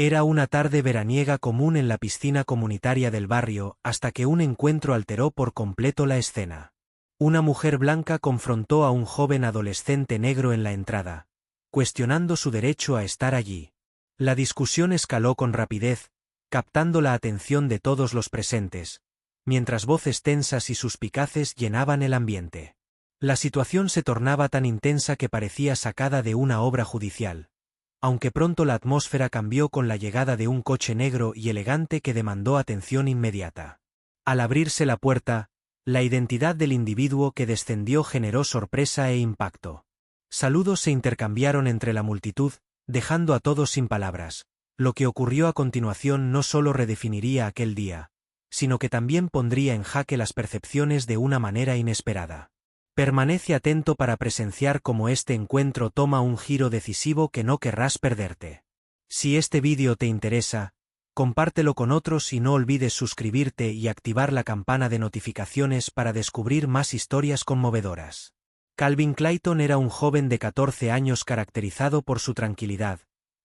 Era una tarde veraniega común en la piscina comunitaria del barrio hasta que un encuentro alteró por completo la escena. Una mujer blanca confrontó a un joven adolescente negro en la entrada, cuestionando su derecho a estar allí. La discusión escaló con rapidez, captando la atención de todos los presentes, mientras voces tensas y suspicaces llenaban el ambiente. La situación se tornaba tan intensa que parecía sacada de una obra judicial, aunque pronto la atmósfera cambió con la llegada de un coche negro y elegante que demandó atención inmediata. Al abrirse la puerta, la identidad del individuo que descendió generó sorpresa e impacto. Saludos se intercambiaron entre la multitud, dejando a todos sin palabras. Lo que ocurrió a continuación no solo redefiniría aquel día, sino que también pondría en jaque las percepciones de una manera inesperada. Permanece atento para presenciar cómo este encuentro toma un giro decisivo que no querrás perderte. Si este vídeo te interesa, compártelo con otros y no olvides suscribirte y activar la campana de notificaciones para descubrir más historias conmovedoras. Calvin Clayton era un joven de 14 años caracterizado por su tranquilidad,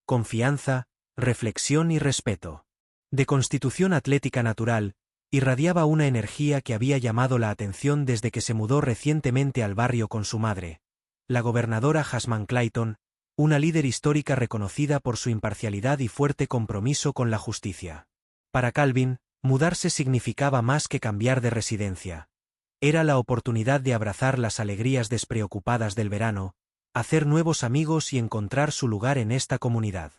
confianza, reflexión y respeto. De constitución atlética natural, irradiaba una energía que había llamado la atención desde que se mudó recientemente al barrio con su madre, la gobernadora Jasmine Clayton, una líder histórica reconocida por su imparcialidad y fuerte compromiso con la justicia. Para Calvin, mudarse significaba más que cambiar de residencia. Era la oportunidad de abrazar las alegrías despreocupadas del verano, hacer nuevos amigos y encontrar su lugar en esta comunidad.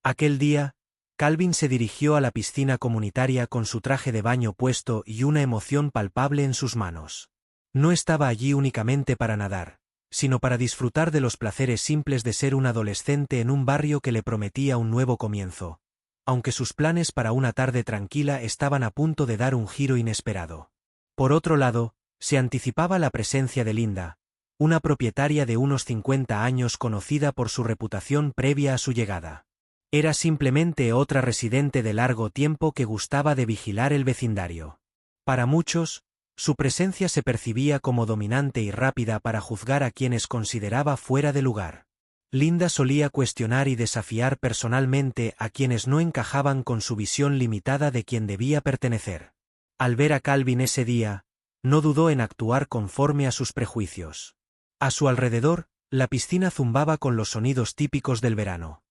Aquel día, Calvin se dirigió a la piscina comunitaria con su traje de baño puesto y una emoción palpable en sus manos. No estaba allí únicamente para nadar, sino para disfrutar de los placeres simples de ser un adolescente en un barrio que le prometía un nuevo comienzo, aunque sus planes para una tarde tranquila estaban a punto de dar un giro inesperado. Por otro lado, se anticipaba la presencia de Linda, una propietaria de unos 50 años conocida por su reputación previa a su llegada. Era simplemente otra residente de largo tiempo que gustaba de vigilar el vecindario. Para muchos, su presencia se percibía como dominante y rápida para juzgar a quienes consideraba fuera de lugar. Linda solía cuestionar y desafiar personalmente a quienes no encajaban con su visión limitada de quien debía pertenecer. Al ver a Calvin ese día, no dudó en actuar conforme a sus prejuicios. A su alrededor, la piscina zumbaba con los sonidos típicos del verano.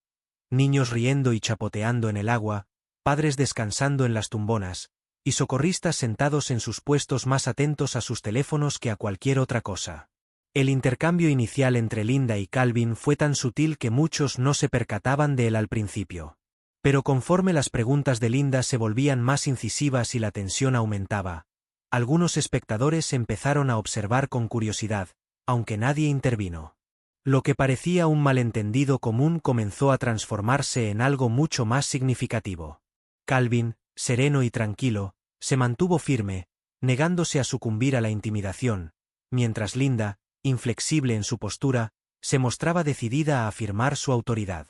Niños riendo y chapoteando en el agua, padres descansando en las tumbonas, y socorristas sentados en sus puestos más atentos a sus teléfonos que a cualquier otra cosa. El intercambio inicial entre Linda y Calvin fue tan sutil que muchos no se percataban de él al principio. Pero conforme las preguntas de Linda se volvían más incisivas y la tensión aumentaba, algunos espectadores empezaron a observar con curiosidad, aunque nadie intervino. Lo que parecía un malentendido común comenzó a transformarse en algo mucho más significativo. Calvin, sereno y tranquilo, se mantuvo firme, negándose a sucumbir a la intimidación, mientras Linda, inflexible en su postura, se mostraba decidida a afirmar su autoridad.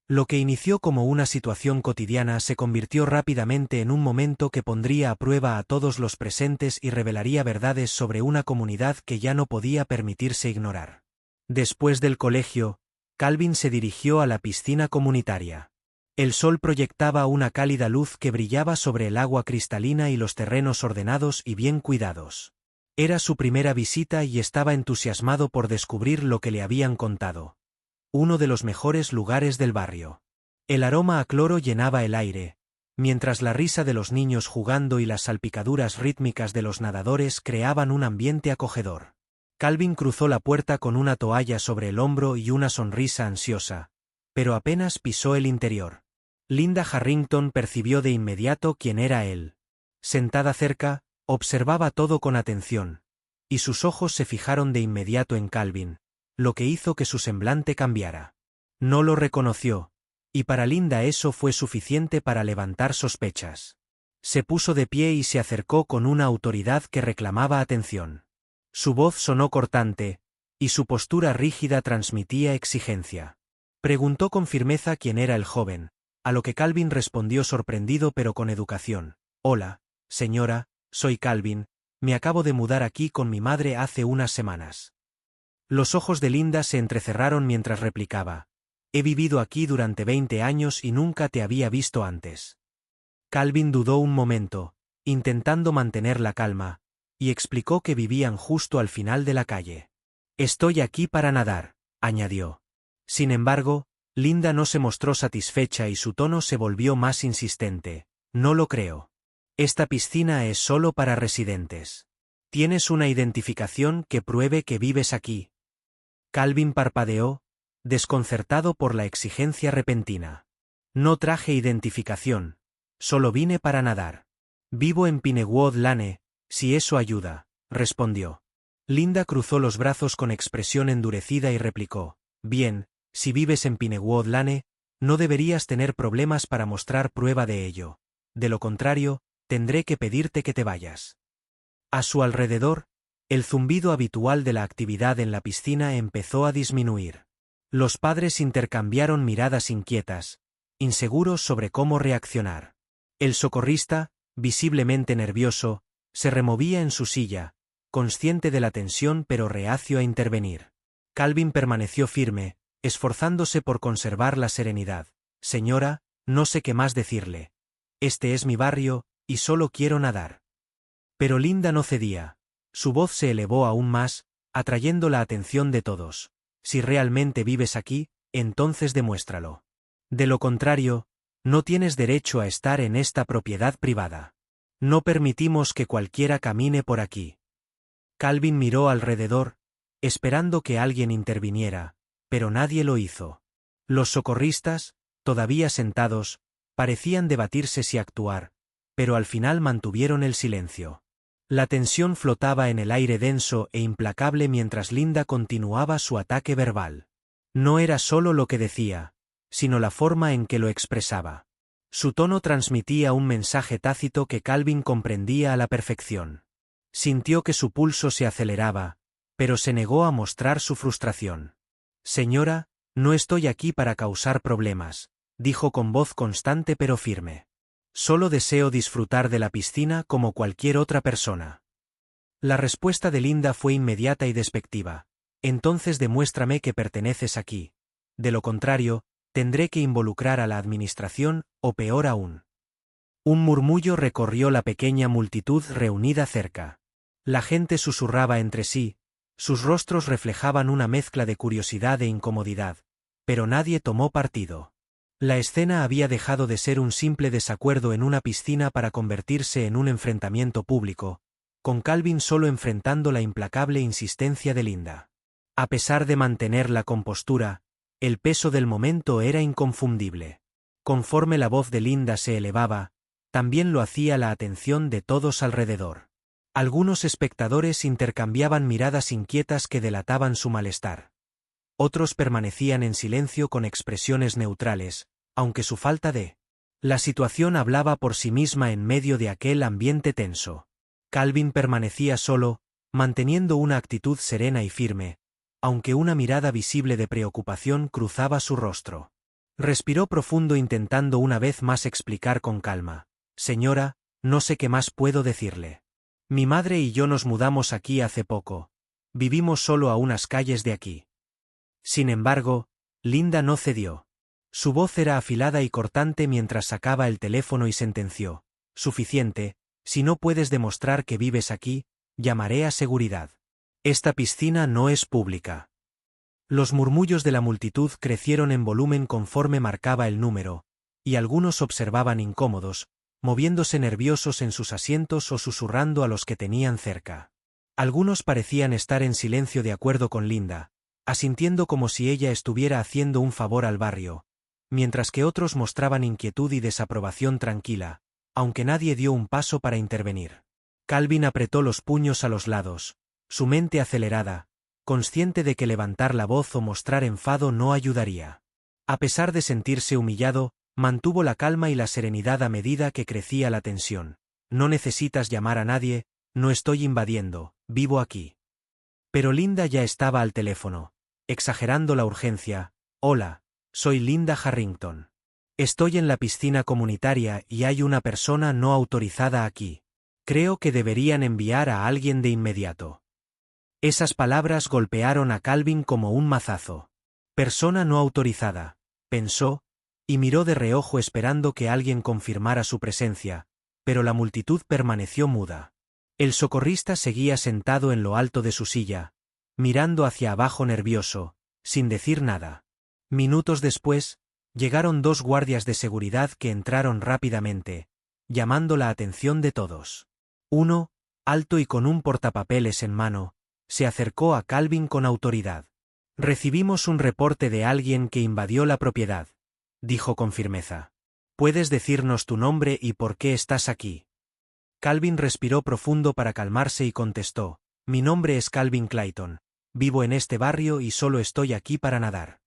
Lo que inició como una situación cotidiana se convirtió rápidamente en un momento que pondría a prueba a todos los presentes y revelaría verdades sobre una comunidad que ya no podía permitirse ignorar. Después del colegio, Calvin se dirigió a la piscina comunitaria. El sol proyectaba una cálida luz que brillaba sobre el agua cristalina y los terrenos ordenados y bien cuidados. Era su primera visita y estaba entusiasmado por descubrir lo que le habían contado. Uno de los mejores lugares del barrio. El aroma a cloro llenaba el aire, mientras la risa de los niños jugando y las salpicaduras rítmicas de los nadadores creaban un ambiente acogedor. Calvin cruzó la puerta con una toalla sobre el hombro y una sonrisa ansiosa, pero apenas pisó el interior. Linda Harrington percibió de inmediato quién era él. Sentada cerca, observaba todo con atención, y sus ojos se fijaron de inmediato en Calvin, lo que hizo que su semblante cambiara. No lo reconoció, y para Linda eso fue suficiente para levantar sospechas. Se puso de pie y se acercó con una autoridad que reclamaba atención. Su voz sonó cortante, y su postura rígida transmitía exigencia. Preguntó con firmeza quién era el joven, a lo que Calvin respondió sorprendido pero con educación. «Hola, señora, soy Calvin, me acabo de mudar aquí con mi madre hace unas semanas». Los ojos de Linda se entrecerraron mientras replicaba. He vivido aquí durante 20 años y nunca te había visto antes. Calvin dudó un momento, intentando mantener la calma, y explicó que vivían justo al final de la calle. Estoy aquí para nadar, añadió. Sin embargo, Linda no se mostró satisfecha y su tono se volvió más insistente. No lo creo. Esta piscina es solo para residentes. ¿Tienes una identificación que pruebe que vives aquí? Calvin parpadeó, desconcertado por la exigencia repentina. No traje identificación, solo vine para nadar. Vivo en Pinewood Lane, si eso ayuda, respondió. Linda cruzó los brazos con expresión endurecida y replicó, bien, si vives en Pinewood Lane, no deberías tener problemas para mostrar prueba de ello. De lo contrario, tendré que pedirte que te vayas. A su alrededor, el zumbido habitual de la actividad en la piscina empezó a disminuir. Los padres intercambiaron miradas inquietas, inseguros sobre cómo reaccionar. El socorrista, visiblemente nervioso, se removía en su silla, consciente de la tensión pero reacio a intervenir. Calvin permaneció firme, esforzándose por conservar la serenidad. Señora, no sé qué más decirle. Este es mi barrio, y solo quiero nadar. Pero Linda no cedía. Su voz se elevó aún más, atrayendo la atención de todos. Si realmente vives aquí, entonces demuéstralo. De lo contrario, no tienes derecho a estar en esta propiedad privada. No permitimos que cualquiera camine por aquí. Calvin miró alrededor, esperando que alguien interviniera, pero nadie lo hizo. Los socorristas, todavía sentados, parecían debatirse si actuar, pero al final mantuvieron el silencio. La tensión flotaba en el aire denso e implacable mientras Linda continuaba su ataque verbal. No era solo lo que decía, sino la forma en que lo expresaba. Su tono transmitía un mensaje tácito que Calvin comprendía a la perfección. Sintió que su pulso se aceleraba, pero se negó a mostrar su frustración. Señora, no estoy aquí para causar problemas, dijo con voz constante pero firme. Solo deseo disfrutar de la piscina como cualquier otra persona. La respuesta de Linda fue inmediata y despectiva. Entonces demuéstrame que perteneces aquí. De lo contrario, tendré que involucrar a la administración, o peor aún. Un murmullo recorrió la pequeña multitud reunida cerca. La gente susurraba entre sí, sus rostros reflejaban una mezcla de curiosidad e incomodidad, pero nadie tomó partido. La escena había dejado de ser un simple desacuerdo en una piscina para convertirse en un enfrentamiento público, con Calvin solo enfrentando la implacable insistencia de Linda. A pesar de mantener la compostura, el peso del momento era inconfundible. Conforme la voz de Linda se elevaba, también lo hacía la atención de todos alrededor. Algunos espectadores intercambiaban miradas inquietas que delataban su malestar. Otros permanecían en silencio con expresiones neutrales, aunque su falta de... La situación hablaba por sí misma en medio de aquel ambiente tenso. Calvin permanecía solo, manteniendo una actitud serena y firme, aunque una mirada visible de preocupación cruzaba su rostro. Respiró profundo intentando una vez más explicar con calma. Señora, no sé qué más puedo decirle. Mi madre y yo nos mudamos aquí hace poco. Vivimos solo a unas calles de aquí. Sin embargo, Linda no cedió. Su voz era afilada y cortante mientras sacaba el teléfono y sentenció. Suficiente, si no puedes demostrar que vives aquí, llamaré a seguridad. Esta piscina no es pública. Los murmullos de la multitud crecieron en volumen conforme marcaba el número, y algunos observaban incómodos, moviéndose nerviosos en sus asientos o susurrando a los que tenían cerca. Algunos parecían estar en silencio de acuerdo con Linda, asintiendo como si ella estuviera haciendo un favor al barrio, mientras que otros mostraban inquietud y desaprobación tranquila, aunque nadie dio un paso para intervenir. Calvin apretó los puños a los lados, su mente acelerada, consciente de que levantar la voz o mostrar enfado no ayudaría. A pesar de sentirse humillado, mantuvo la calma y la serenidad a medida que crecía la tensión. No necesitas llamar a nadie, no estoy invadiendo, vivo aquí. Pero Linda ya estaba al teléfono, exagerando la urgencia. Hola, soy Linda Harrington. Estoy en la piscina comunitaria y hay una persona no autorizada aquí. Creo que deberían enviar a alguien de inmediato. Esas palabras golpearon a Calvin como un mazazo. Persona no autorizada. pensó, y miró de reojo esperando que alguien confirmara su presencia, pero la multitud permaneció muda. El socorrista seguía sentado en lo alto de su silla, mirando hacia abajo nervioso, sin decir nada. Minutos después, llegaron 2 guardias de seguridad que entraron rápidamente, llamando la atención de todos. Uno, alto y con un portapapeles en mano, se acercó a Calvin con autoridad. «Recibimos un reporte de alguien que invadió la propiedad», dijo con firmeza. «¿Puedes decirnos tu nombre y por qué estás aquí?» Calvin respiró profundo para calmarse y contestó: «Mi nombre es Calvin Clayton. Vivo en este barrio y solo estoy aquí para nadar».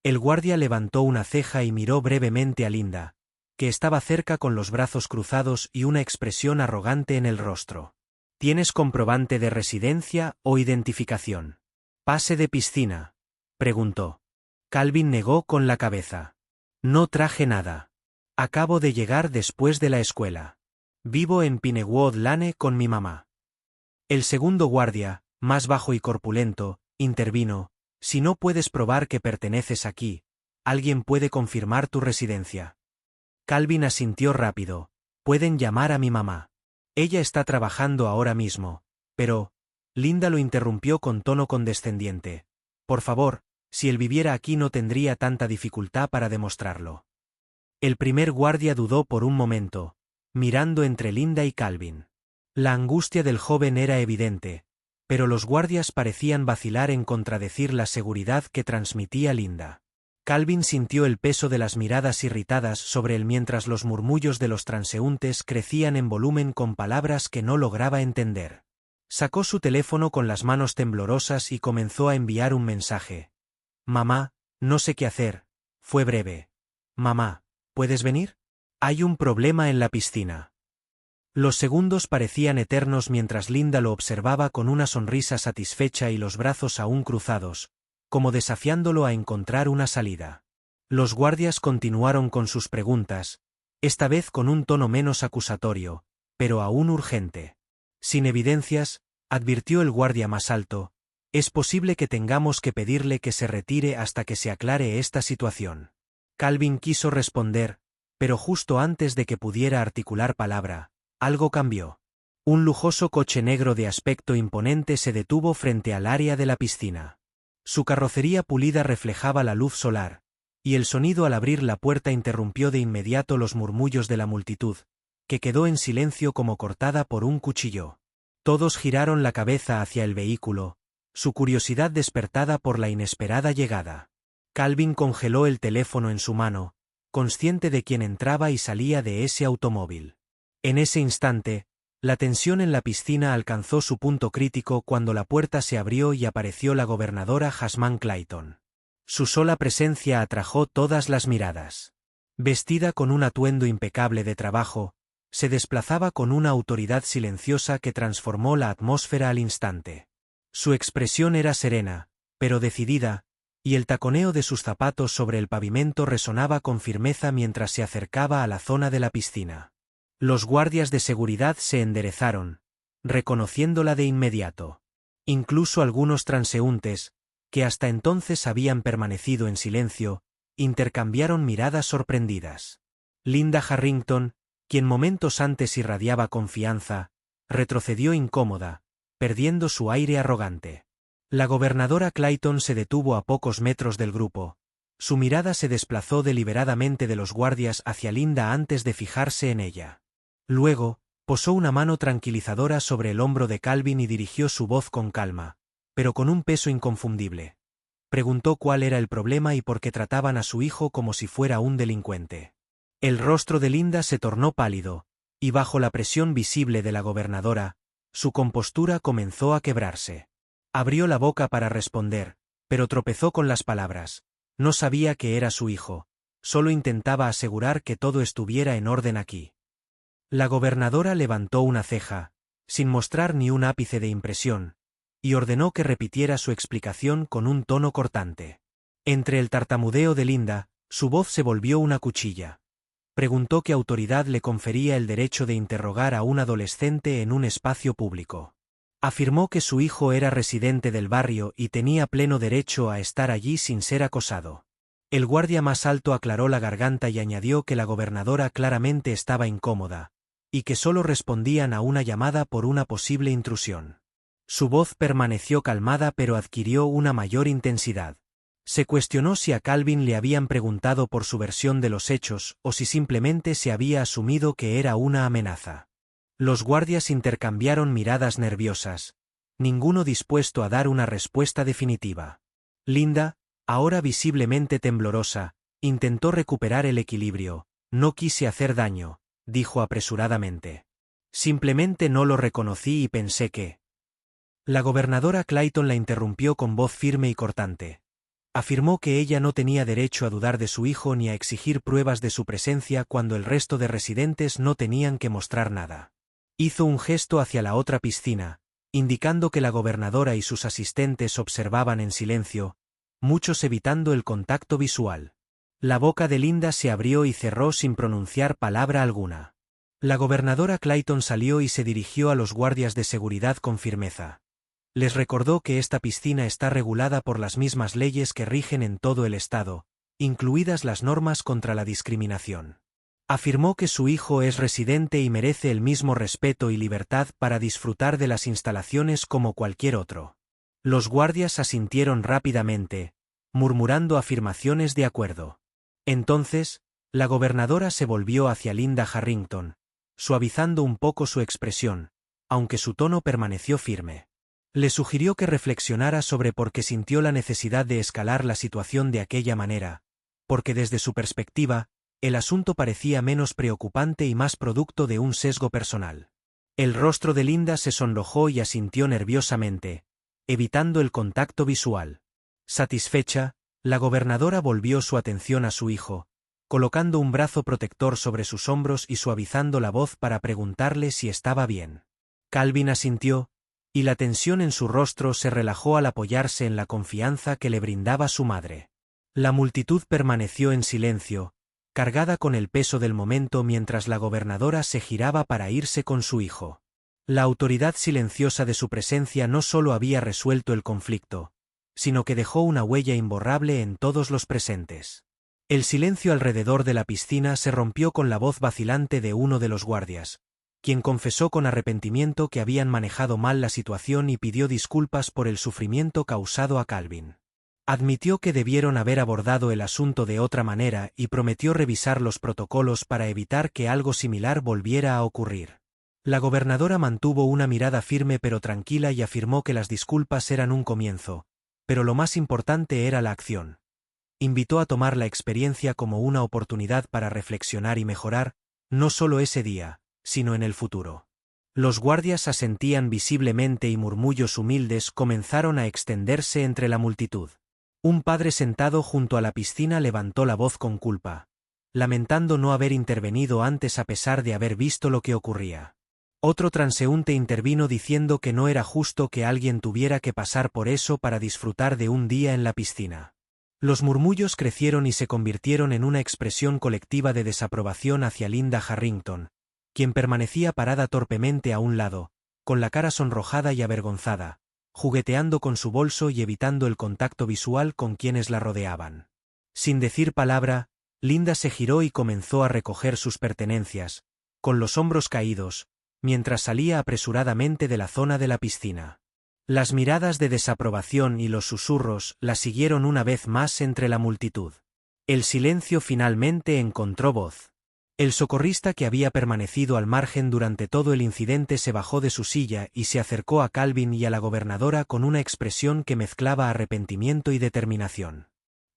El guardia levantó una ceja y miró brevemente a Linda, que estaba cerca con los brazos cruzados y una expresión arrogante en el rostro. «¿Tienes comprobante de residencia o identificación?» «¿Pase de piscina?», preguntó. Calvin negó con la cabeza. «No traje nada. Acabo de llegar después de la escuela. Vivo en Pinewood Lane con mi mamá». El segundo guardia, más bajo y corpulento, intervino: «Si no puedes probar que perteneces aquí, alguien puede confirmar tu residencia». Calvin asintió rápido: «Pueden llamar a mi mamá. Ella está trabajando ahora mismo». «Pero», Linda lo interrumpió con tono condescendiente, «por favor, si él viviera aquí no tendría tanta dificultad para demostrarlo». El primer guardia dudó por un momento, mirando entre Linda y Calvin. La angustia del joven era evidente, pero los guardias parecían vacilar en contradecir la seguridad que transmitía Linda. Calvin sintió el peso de las miradas irritadas sobre él mientras los murmullos de los transeúntes crecían en volumen con palabras que no lograba entender. Sacó su teléfono con las manos temblorosas y comenzó a enviar un mensaje. «Mamá, no sé qué hacer», fue breve. «Mamá, ¿puedes venir? Hay un problema en la piscina». Los segundos parecían eternos mientras Linda lo observaba con una sonrisa satisfecha y los brazos aún cruzados, como desafiándolo a encontrar una salida. Los guardias continuaron con sus preguntas, esta vez con un tono menos acusatorio, pero aún urgente. «Sin evidencias», advirtió el guardia más alto, «es posible que tengamos que pedirle que se retire hasta que se aclare esta situación». Calvin quiso responder, pero justo antes de que pudiera articular palabra, algo cambió. Un lujoso coche negro de aspecto imponente se detuvo frente al área de la piscina. Su carrocería pulida reflejaba la luz solar, y el sonido al abrir la puerta interrumpió de inmediato los murmullos de la multitud, que quedó en silencio como cortada por un cuchillo. Todos giraron la cabeza hacia el vehículo, su curiosidad despertada por la inesperada llegada. Calvin congeló el teléfono en su mano, consciente de quién entraba y salía de ese automóvil. En ese instante, la tensión en la piscina alcanzó su punto crítico cuando la puerta se abrió y apareció la gobernadora Jasmine Clayton. Su sola presencia atrajo todas las miradas. Vestida con un atuendo impecable de trabajo, se desplazaba con una autoridad silenciosa que transformó la atmósfera al instante. Su expresión era serena, pero decidida, y el taconeo de sus zapatos sobre el pavimento resonaba con firmeza mientras se acercaba a la zona de la piscina. Los guardias de seguridad se enderezaron, reconociéndola de inmediato. Incluso algunos transeúntes, que hasta entonces habían permanecido en silencio, intercambiaron miradas sorprendidas. Linda Harrington, quien momentos antes irradiaba confianza, retrocedió incómoda, perdiendo su aire arrogante. La gobernadora Clayton se detuvo a pocos metros del grupo. Su mirada se desplazó deliberadamente de los guardias hacia Linda antes de fijarse en ella. Luego, posó una mano tranquilizadora sobre el hombro de Calvin y dirigió su voz con calma, pero con un peso inconfundible. Preguntó cuál era el problema y por qué trataban a su hijo como si fuera un delincuente. El rostro de Linda se tornó pálido, y bajo la presión visible de la gobernadora, su compostura comenzó a quebrarse. Abrió la boca para responder, pero tropezó con las palabras. No sabía que era su hijo, solo intentaba asegurar que todo estuviera en orden aquí. La gobernadora levantó una ceja, sin mostrar ni un ápice de impresión, y ordenó que repitiera su explicación con un tono cortante. Entre el tartamudeo de Linda, su voz se volvió una cuchilla. Preguntó qué autoridad le confería el derecho de interrogar a un adolescente en un espacio público. Afirmó que su hijo era residente del barrio y tenía pleno derecho a estar allí sin ser acosado. El guardia más alto aclaró la garganta y añadió que la gobernadora claramente estaba incómoda, y que solo respondían a una llamada por una posible intrusión. Su voz permaneció calmada pero adquirió una mayor intensidad. Se cuestionó si a Calvin le habían preguntado por su versión de los hechos o si simplemente se había asumido que era una amenaza. Los guardias intercambiaron miradas nerviosas, ninguno dispuesto a dar una respuesta definitiva. Linda, ahora visiblemente temblorosa, intentó recuperar el equilibrio. No quise hacer daño, dijo apresuradamente. Simplemente no lo reconocí y pensé que... La gobernadora Clayton la interrumpió con voz firme y cortante. Afirmó que ella no tenía derecho a dudar de su hijo ni a exigir pruebas de su presencia cuando el resto de residentes no tenían que mostrar nada. Hizo un gesto hacia la otra piscina, indicando que la gobernadora y sus asistentes observaban en silencio, muchos evitando el contacto visual. La boca de Linda se abrió y cerró sin pronunciar palabra alguna. La gobernadora Clayton salió y se dirigió a los guardias de seguridad con firmeza. Les recordó que esta piscina está regulada por las mismas leyes que rigen en todo el estado, incluidas las normas contra la discriminación. Afirmó que su hijo es residente y merece el mismo respeto y libertad para disfrutar de las instalaciones como cualquier otro. Los guardias asintieron rápidamente, murmurando afirmaciones de acuerdo. Entonces, la gobernadora se volvió hacia Linda Harrington, suavizando un poco su expresión, aunque su tono permaneció firme. Le sugirió que reflexionara sobre por qué sintió la necesidad de escalar la situación de aquella manera, porque desde su perspectiva, el asunto parecía menos preocupante y más producto de un sesgo personal. El rostro de Linda se sonrojó y asintió nerviosamente, evitando el contacto visual. Satisfecha, la gobernadora volvió su atención a su hijo, colocando un brazo protector sobre sus hombros y suavizando la voz para preguntarle si estaba bien. Calvin asintió, y la tensión en su rostro se relajó al apoyarse en la confianza que le brindaba su madre. La multitud permaneció en silencio, cargada con el peso del momento mientras la gobernadora se giraba para irse con su hijo. La autoridad silenciosa de su presencia no solo había resuelto el conflicto, sino que dejó una huella imborrable en todos los presentes. El silencio alrededor de la piscina se rompió con la voz vacilante de uno de los guardias, quien confesó con arrepentimiento que habían manejado mal la situación y pidió disculpas por el sufrimiento causado a Calvin. Admitió que debieron haber abordado el asunto de otra manera y prometió revisar los protocolos para evitar que algo similar volviera a ocurrir. La gobernadora mantuvo una mirada firme pero tranquila y afirmó que las disculpas eran un comienzo, pero lo más importante era la acción. Invitó a tomar la experiencia como una oportunidad para reflexionar y mejorar, no solo ese día, sino en el futuro. Los guardias asentían visiblemente y murmullos humildes comenzaron a extenderse entre la multitud. Un padre sentado junto a la piscina levantó la voz con culpa, lamentando no haber intervenido antes a pesar de haber visto lo que ocurría. Otro transeúnte intervino diciendo que no era justo que alguien tuviera que pasar por eso para disfrutar de un día en la piscina. Los murmullos crecieron y se convirtieron en una expresión colectiva de desaprobación hacia Linda Harrington, quien permanecía parada torpemente a un lado, con la cara sonrojada y avergonzada, jugueteando con su bolso y evitando el contacto visual con quienes la rodeaban. Sin decir palabra, Linda se giró y comenzó a recoger sus pertenencias, con los hombros caídos, mientras salía apresuradamente de la zona de la piscina. Las miradas de desaprobación y los susurros la siguieron una vez más entre la multitud. El silencio finalmente encontró voz. El socorrista que había permanecido al margen durante todo el incidente se bajó de su silla y se acercó a Calvin y a la gobernadora con una expresión que mezclaba arrepentimiento y determinación.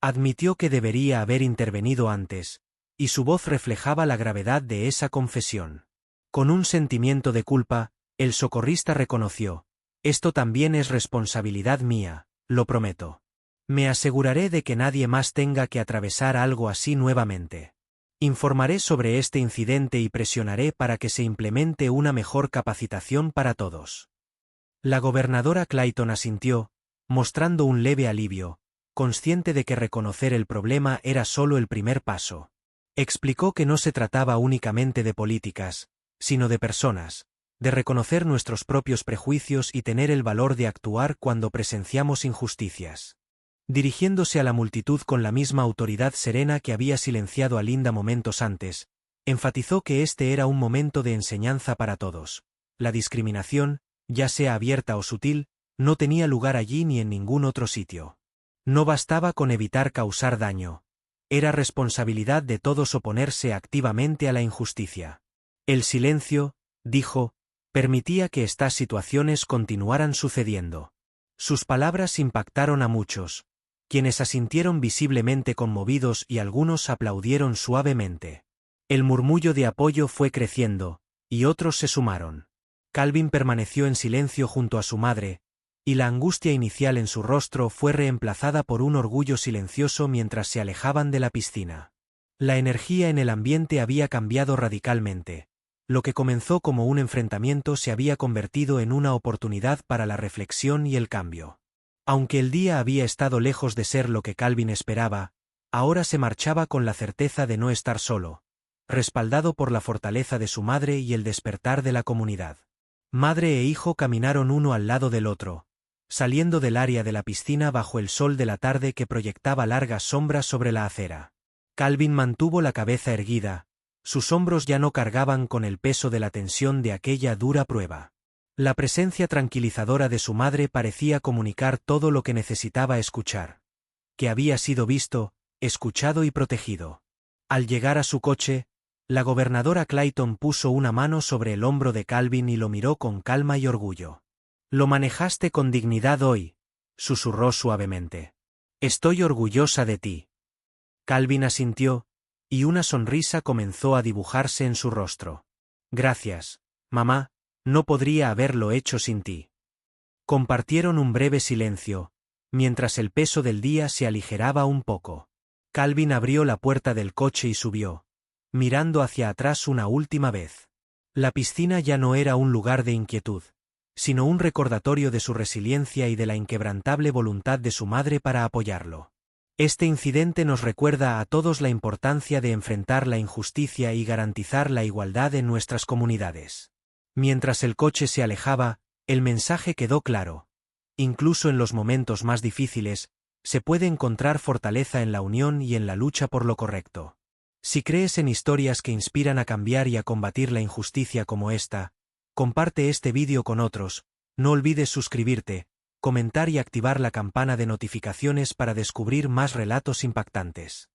Admitió que debería haber intervenido antes, y su voz reflejaba la gravedad de esa confesión. Con un sentimiento de culpa, el socorrista reconoció: «Esto también es responsabilidad mía, lo prometo. Me aseguraré de que nadie más tenga que atravesar algo así nuevamente. Informaré sobre este incidente y presionaré para que se implemente una mejor capacitación para todos». La gobernadora Clayton asintió, mostrando un leve alivio, consciente de que reconocer el problema era solo el primer paso. Explicó que no se trataba únicamente de políticas, sino de personas, de reconocer nuestros propios prejuicios y tener el valor de actuar cuando presenciamos injusticias. Dirigiéndose a la multitud con la misma autoridad serena que había silenciado a Linda momentos antes, enfatizó que este era un momento de enseñanza para todos. La discriminación, ya sea abierta o sutil, no tenía lugar allí ni en ningún otro sitio. No bastaba con evitar causar daño. Era responsabilidad de todos oponerse activamente a la injusticia. El silencio, dijo, permitía que estas situaciones continuaran sucediendo. Sus palabras impactaron a muchos, quienes asintieron visiblemente conmovidos y algunos aplaudieron suavemente. El murmullo de apoyo fue creciendo, y otros se sumaron. Calvin permaneció en silencio junto a su madre, y la angustia inicial en su rostro fue reemplazada por un orgullo silencioso mientras se alejaban de la piscina. La energía en el ambiente había cambiado radicalmente. Lo que comenzó como un enfrentamiento se había convertido en una oportunidad para la reflexión y el cambio. Aunque el día había estado lejos de ser lo que Calvin esperaba, ahora se marchaba con la certeza de no estar solo, respaldado por la fortaleza de su madre y el despertar de la comunidad. Madre e hijo caminaron uno al lado del otro, saliendo del área de la piscina bajo el sol de la tarde que proyectaba largas sombras sobre la acera. Calvin mantuvo la cabeza erguida, sus hombros ya no cargaban con el peso de la tensión de aquella dura prueba. La presencia tranquilizadora de su madre parecía comunicar todo lo que necesitaba escuchar. Que había sido visto, escuchado y protegido. Al llegar a su coche, la gobernadora Clayton puso una mano sobre el hombro de Calvin y lo miró con calma y orgullo. «Lo manejaste con dignidad hoy», susurró suavemente. «Estoy orgullosa de ti». Calvin asintió, y una sonrisa comenzó a dibujarse en su rostro. «Gracias, mamá, no podría haberlo hecho sin ti». Compartieron un breve silencio, mientras el peso del día se aligeraba un poco. Calvin abrió la puerta del coche y subió, mirando hacia atrás una última vez. La piscina ya no era un lugar de inquietud, sino un recordatorio de su resiliencia y de la inquebrantable voluntad de su madre para apoyarlo. Este incidente nos recuerda a todos la importancia de enfrentar la injusticia y garantizar la igualdad en nuestras comunidades. Mientras el coche se alejaba, el mensaje quedó claro. Incluso en los momentos más difíciles, se puede encontrar fortaleza en la unión y en la lucha por lo correcto. Si crees en historias que inspiran a cambiar y a combatir la injusticia como esta, comparte este vídeo con otros, no olvides suscribirte, comentar y activar la campana de notificaciones para descubrir más relatos impactantes.